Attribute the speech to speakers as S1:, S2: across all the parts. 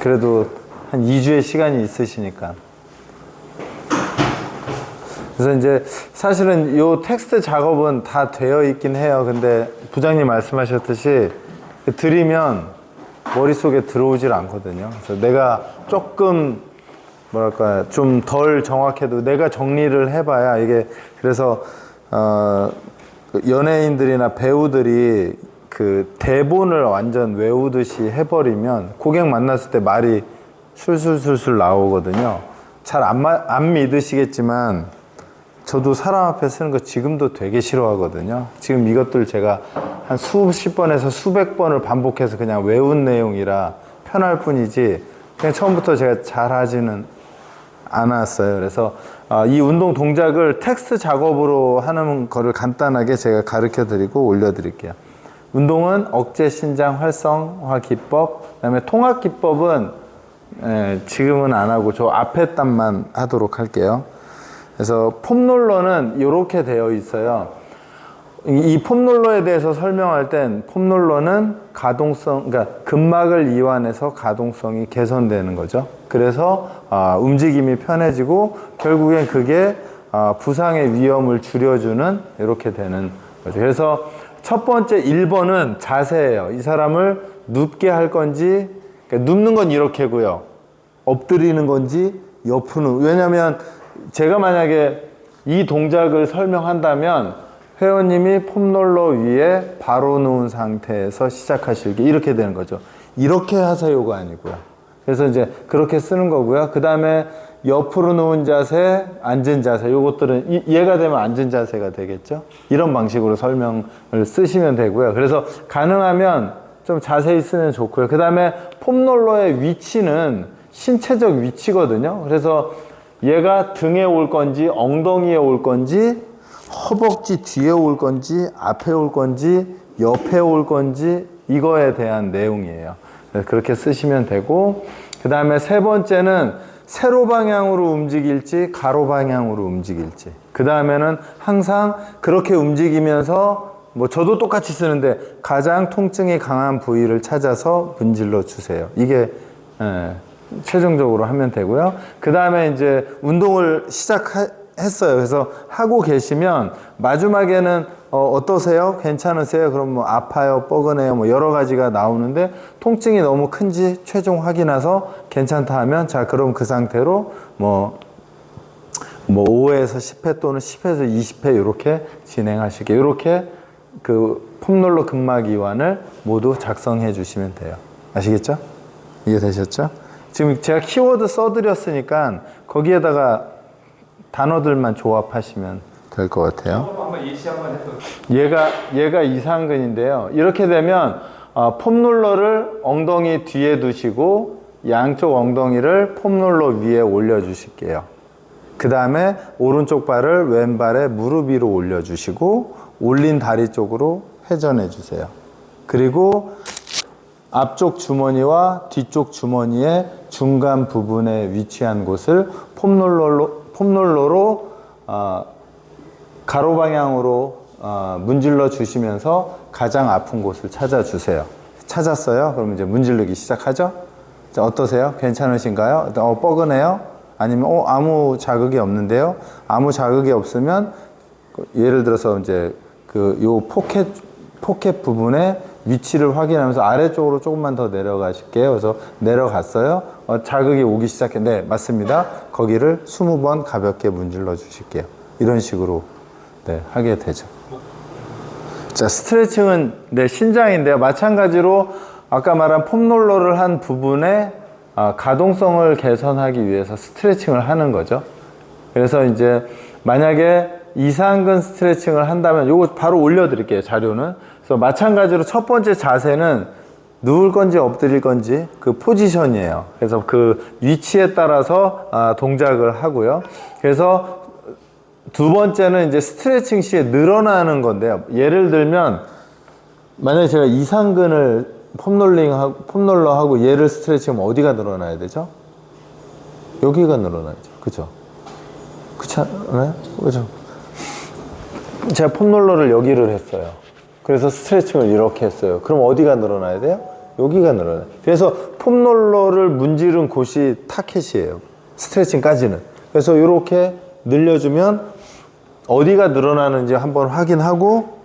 S1: 그래도 한 2주의 시간이 있으시니까. 그래서 이제 사실은 요 텍스트 작업은 다 되어 있긴 해요. 근데 부장님 말씀하셨듯이 드리면 머릿속에 들어오질 않거든요. 그래서 내가 조금 뭐랄까 좀 덜 정확해도 내가 정리를 해봐야 이게. 그래서 연예인들이나 배우들이 그 대본을 완전 외우듯이 해버리면 고객 만났을 때 말이 술술술술 나오거든요. 잘 안 믿으시겠지만 저도 사람 앞에 쓰는 거 지금도 되게 싫어하거든요. 지금 이것들 제가 한 수십 번에서 수백 번을 반복해서 그냥 외운 내용이라 편할 뿐이지 그냥 처음부터 제가 잘 하지는 않았어요. 그래서 이 운동 동작을 텍스트 작업으로 하는 거를 간단하게 제가 가르쳐 드리고 올려 드릴게요. 운동은 억제, 신장, 활성화 기법, 그 다음에 통합 기법은 지금은 안 하고 저 앞에 단만 하도록 할게요. 그래서 폼롤러는 이렇게 되어 있어요. 이 폼롤러에 대해서 설명할 땐 폼롤러는 가동성, 그러니까 근막을 이완해서 가동성이 개선되는 거죠. 그래서 움직임이 편해지고 결국엔 그게 부상의 위험을 줄여주는 이렇게 되는 거죠. 그래서 첫 번째 1번은 자세예요. 이 사람을 눕게 할 건지, 그러니까 눕는 건 이렇게고요. 엎드리는 건지 옆으로. 왜냐면 제가 만약에 이 동작을 설명한다면 회원님이 폼롤러 위에 바로 누운 상태에서 시작하실게 이렇게 되는 거죠. 이렇게 하세요가 아니고요. 그래서 이제 그렇게 쓰는 거고요. 그 다음에 옆으로 누운 자세, 앉은 자세, 요것들은 얘가 되면 앉은 자세가 되겠죠. 이런 방식으로 설명을 쓰시면 되고요. 그래서 가능하면 좀 자세히 쓰면 좋고요. 그 다음에 폼롤러의 위치는 신체적 위치거든요. 그래서 얘가 등에 올 건지 엉덩이에 올 건지 허벅지 뒤에 올 건지 앞에 올 건지 옆에 올 건지 이거에 대한 내용이에요. 그렇게 쓰시면 되고, 그 다음에 세 번째는 세로 방향으로 움직일지 가로 방향으로 움직일지, 그 다음에는 항상 그렇게 움직이면서 뭐 저도 똑같이 쓰는데 가장 통증이 강한 부위를 찾아서 문질러 주세요. 이게 최종적으로 하면 되고요. 그 다음에 이제 운동을 시작했어요. 그래서 하고 계시면 마지막에는 어떠세요? 괜찮으세요? 그럼 뭐 아파요? 뻐근해요? 뭐 여러 가지가 나오는데 통증이 너무 큰지 최종 확인해서 괜찮다 하면 자 그럼 그 상태로 뭐 5에서 10회 또는 10회에서 20회 이렇게 진행하실게요. 이렇게 그 폼롤러 근막 이완을 모두 작성해 주시면 돼요. 아시겠죠? 이해되셨죠? 지금 제가 키워드 써드렸으니까 거기에다가 단어들만 조합하시면 될 것 같아요.
S2: 한번 예시 한번 해서.
S1: 얘가 이상근인데요. 이렇게 되면 폼롤러를 엉덩이 뒤에 두시고 양쪽 엉덩이를 폼롤러 위에 올려주실게요. 그 다음에 오른쪽 발을 왼발에 무릎 위로 올려주시고 올린 다리 쪽으로 회전해 주세요. 그리고 앞쪽 주머니와 뒤쪽 주머니의 중간 부분에 위치한 곳을 폼롤러로 가로 방향으로 문질러 주시면서 가장 아픈 곳을 찾아주세요. 찾았어요? 그럼 이제 문지르기 시작하죠? 자, 어떠세요? 괜찮으신가요? 뻐근해요? 아니면 아무 자극이 없는데요? 아무 자극이 없으면 예를 들어서 이제 요 포켓 부분에 위치를 확인하면서 아래쪽으로 조금만 더 내려가실게요. 그래서 내려갔어요. 자극이 오기 시작했는데 네, 맞습니다. 거기를 20번 가볍게 문질러 주실게요. 이런 식으로 하게 되죠. 자, 스트레칭은 신장인데요. 마찬가지로 아까 말한 폼롤러를 한 부분에 가동성을 개선하기 위해서 스트레칭을 하는 거죠. 그래서 이제 만약에 이상근 스트레칭을 한다면 요거 바로 올려드릴게요. 자료는. 그래서 마찬가지로 첫 번째 자세는 누울 건지 엎드릴 건지 그 포지션이에요. 그래서 그 위치에 따라서 동작을 하고요. 그래서 두 번째는 이제 스트레칭 시에 늘어나는 건데요. 예를 들면 만약에 제가 이상근을 폼롤러하고 얘를 스트레칭하면 어디가 늘어나야 되죠? 여기가 늘어나죠. 그죠? 그렇지 않아요? 그죠? 제가 폼롤러를 여기를 했어요. 그래서 스트레칭을 이렇게 했어요. 그럼 어디가 늘어나야 돼요? 여기가 늘어나요. 그래서 폼롤러를 문지른 곳이 타켓이에요. 스트레칭까지는. 그래서 이렇게 늘려주면 어디가 늘어나는지 한번 확인하고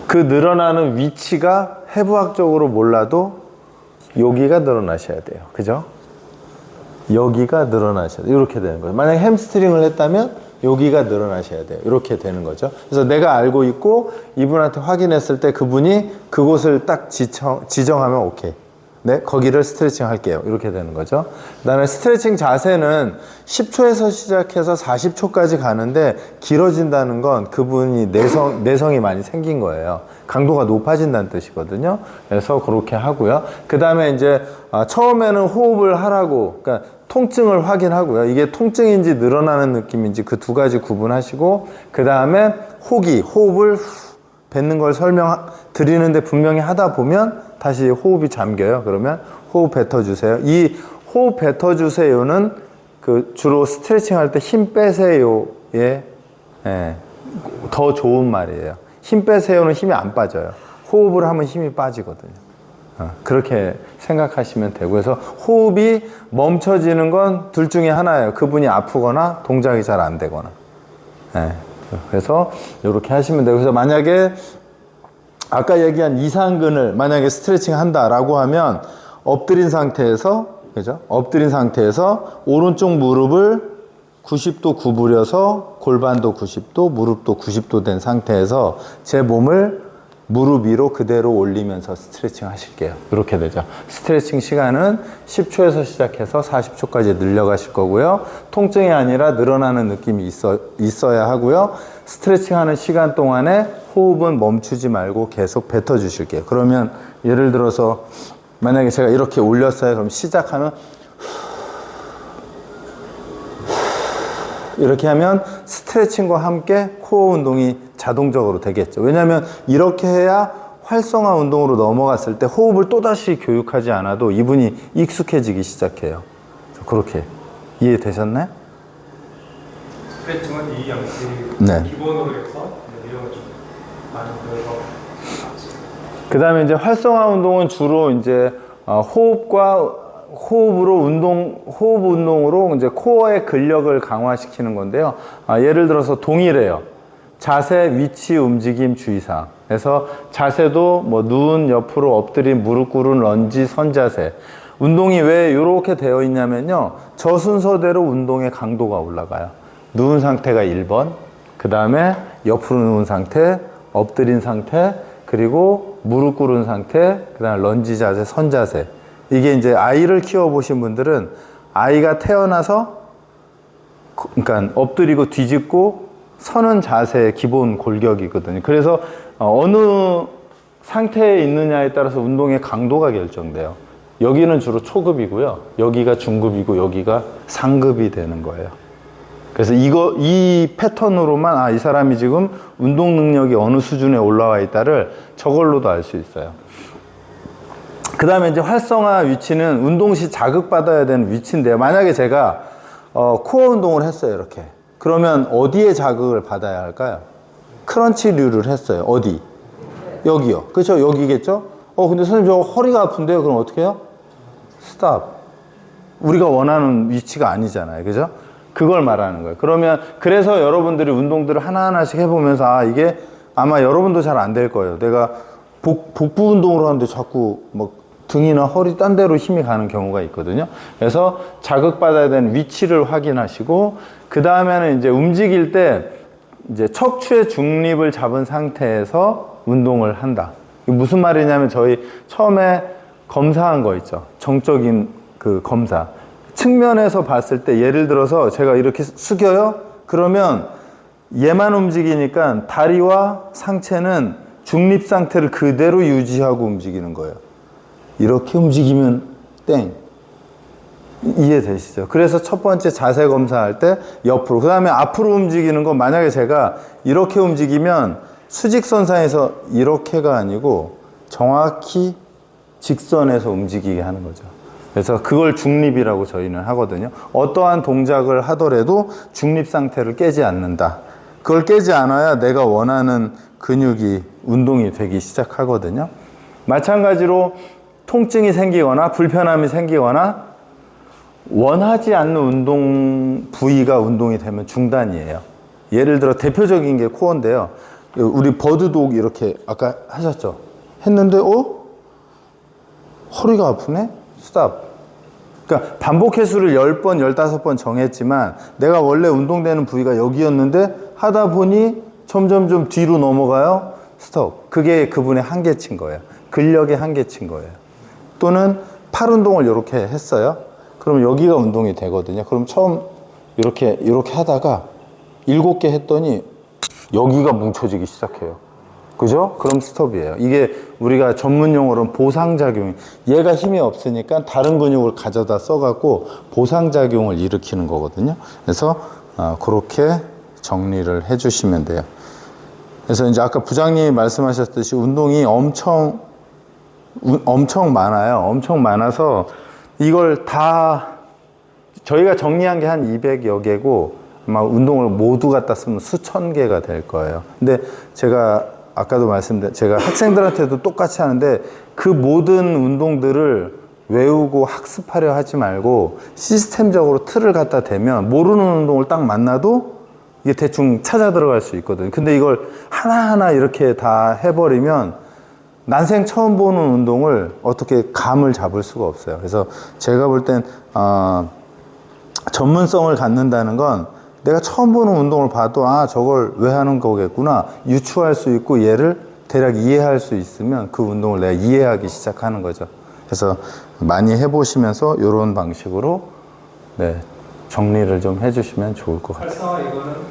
S1: 그 늘어나는 위치가 해부학적으로 몰라도 여기가 늘어나셔야 돼요. 그죠? 여기가 늘어나셔야 돼요. 이렇게 되는 거예요. 만약에 햄스트링을 했다면 여기가 늘어나셔야 돼요. 이렇게 되는 거죠. 그래서 내가 알고 있고 이분한테 확인했을 때 그분이 그곳을 딱 지정하면 오케이. 네, 거기를 스트레칭 할게요. 이렇게 되는 거죠. 그 다음에 스트레칭 자세는 10초에서 시작해서 40초까지 가는데 길어진다는 건 그분이 내성이 많이 생긴 거예요. 강도가 높아진다는 뜻이거든요. 그래서 그렇게 하고요. 그 다음에 이제 처음에는 호흡을 하라고, 그러니까 통증을 확인하고요. 이게 통증인지 늘어나는 느낌인지 그 두 가지 구분하시고, 그 다음에 호흡을 뱉는 걸 설명드리는데 분명히 하다 보면 다시 호흡이 잠겨요. 그러면 호흡 뱉어주세요. 이 호흡 뱉어주세요는 그 주로 스트레칭 할 때 힘 빼세요에 더 좋은 말이에요. 힘 빼세요는 힘이 안 빠져요. 호흡을 하면 힘이 빠지거든요. 그렇게 생각하시면 되고, 그래서 호흡이 멈춰지는 건 둘 중에 하나예요. 그분이 아프거나 동작이 잘 안 되거나. 그래서 이렇게 하시면 되고, 그래서 만약에 아까 얘기한 이상근을 만약에 스트레칭 한다라고 하면 엎드린 상태에서, 그죠? 엎드린 상태에서 오른쪽 무릎을 90도 구부려서 골반도 90도, 무릎도 90도 된 상태에서 제 몸을 무릎 위로 그대로 올리면서 스트레칭 하실게요. 이렇게 되죠. 스트레칭 시간은 10초에서 시작해서 40초까지 늘려가실 거고요. 통증이 아니라 늘어나는 느낌이 있어야 하고요. 스트레칭 하는 시간 동안에 호흡은 멈추지 말고 계속 뱉어 주실게요. 그러면 예를 들어서 만약에 제가 이렇게 올렸어요. 그럼 시작하면 이렇게 하면 스트레칭과 함께 코어 운동이 자동적으로 되겠죠. 왜냐하면 이렇게 해야 활성화 운동으로 넘어갔을 때 호흡을 또다시 교육하지 않아도 이분이 익숙해지기 시작해요. 그렇게 이해되셨나요?
S2: 스트레칭은 이 양식
S1: 네.
S2: 기본으로 해서 내용을 좀 많이 배워서
S1: 그 다음에 이제 활성화 운동은 주로 이제 호흡 운동으로 이제 코어의 근력을 강화시키는 건데요. 예를 들어서 동일해요. 자세, 위치, 움직임, 주의사항. 그래서 자세도 뭐 누운 옆으로 엎드린 무릎 꿇은 런지 선자세. 운동이 왜 이렇게 되어 있냐면요. 저 순서대로 운동의 강도가 올라가요. 누운 상태가 1번, 그 다음에 옆으로 누운 상태, 엎드린 상태, 그리고 무릎 꿇은 상태, 그 다음에 런지 자세, 선자세. 이게 이제 아이를 키워보신 분들은 아이가 태어나서 그러니까 엎드리고 뒤집고 서는 자세의 기본 골격이거든요. 그래서 어느 상태에 있느냐에 따라서 운동의 강도가 결정돼요. 여기는 주로 초급이고요. 여기가 중급이고 여기가 상급이 되는 거예요. 그래서 이 패턴으로만 이 사람이 지금 운동 능력이 어느 수준에 올라와 있다를 저걸로도 알 수 있어요. 그 다음에 이제 활성화 위치는 운동 시 자극받아야 되는 위치인데요. 만약에 제가 코어 운동을 했어요. 이렇게. 그러면 어디에 자극을 받아야 할까요? 크런치류를 했어요. 어디? 여기요. 그렇죠? 여기겠죠? 근데 선생님 저 허리가 아픈데요. 그럼 어떻게 해요? 스탑. 우리가 원하는 위치가 아니잖아요. 그죠? 그걸 말하는 거예요. 그래서 여러분들이 운동들을 하나하나씩 해보면서 이게 아마 여러분도 잘 안 될 거예요. 내가 복부 운동을 하는데 자꾸 막 등이나 허리 딴 데로 힘이 가는 경우가 있거든요. 그래서 자극받아야 되는 위치를 확인하시고, 그 다음에는 이제 움직일 때 이제 척추의 중립을 잡은 상태에서 운동을 한다. 이게 무슨 말이냐면 저희 처음에 검사한 거 있죠. 정적인 그 검사. 측면에서 봤을 때 예를 들어서 제가 이렇게 숙여요. 그러면 얘만 움직이니까 다리와 상체는 중립 상태를 그대로 유지하고 움직이는 거예요. 이렇게 움직이면 땡. 이해되시죠? 그래서 첫 번째 자세 검사할 때 옆으로, 그 다음에 앞으로 움직이는 건 만약에 제가 이렇게 움직이면 수직선상에서 이렇게가 아니고 정확히 직선에서 움직이게 하는 거죠. 그래서 그걸 중립이라고 저희는 하거든요. 어떠한 동작을 하더라도 중립 상태를 깨지 않는다. 그걸 깨지 않아야 내가 원하는 근육이 운동이 되기 시작하거든요. 마찬가지로 통증이 생기거나 불편함이 생기거나 원하지 않는 운동 부위가 운동이 되면 중단이에요. 예를 들어 대표적인 게 코어인데요. 우리 버드독 이렇게 아까 하셨죠? 했는데 허리가 아프네? 스탑. 그러니까 반복 횟수를 10번, 15번 정했지만 내가 원래 운동되는 부위가 여기였는데 하다 보니 점점 좀 뒤로 넘어가요. 스톱. 그게 그분의 한계치인 거예요. 근력의 한계치인 거예요. 또는 팔 운동을 이렇게 했어요. 그럼 여기가 운동이 되거든요. 그럼 처음 이렇게 하다가 7개 했더니 여기가 뭉쳐지기 시작해요. 그죠? 그럼 스톱이에요. 이게 우리가 전문 용어로는 보상작용. 얘가 힘이 없으니까 다른 근육을 가져다 써갖고 보상작용을 일으키는 거거든요. 그래서 그렇게 정리를 해주시면 돼요. 그래서 이제 아까 부장님이 말씀하셨듯이 운동이 엄청 많아요. 엄청 많아서 이걸 다 저희가 정리한 게 한 200여 개고 아마 운동을 모두 갖다 쓰면 수천 개가 될 거예요. 근데 제가 아까도 말씀드린 제가 학생들한테도 똑같이 하는데 그 모든 운동들을 외우고 학습하려 하지 말고 시스템적으로 틀을 갖다 대면 모르는 운동을 딱 만나도 이게 대충 찾아 들어갈 수 있거든요. 근데 이걸 하나하나 이렇게 다 해버리면 난생 처음 보는 운동을 어떻게 감을 잡을 수가 없어요. 그래서 제가 볼 땐 전문성을 갖는다는 건 내가 처음 보는 운동을 봐도 저걸 왜 하는 거겠구나 유추할 수 있고 얘를 대략 이해할 수 있으면 그 운동을 내가 이해하기 시작하는 거죠. 그래서 많이 해보시면서 이런 방식으로 정리를 좀 해주시면 좋을 것 같아요.
S2: 활성화 이거는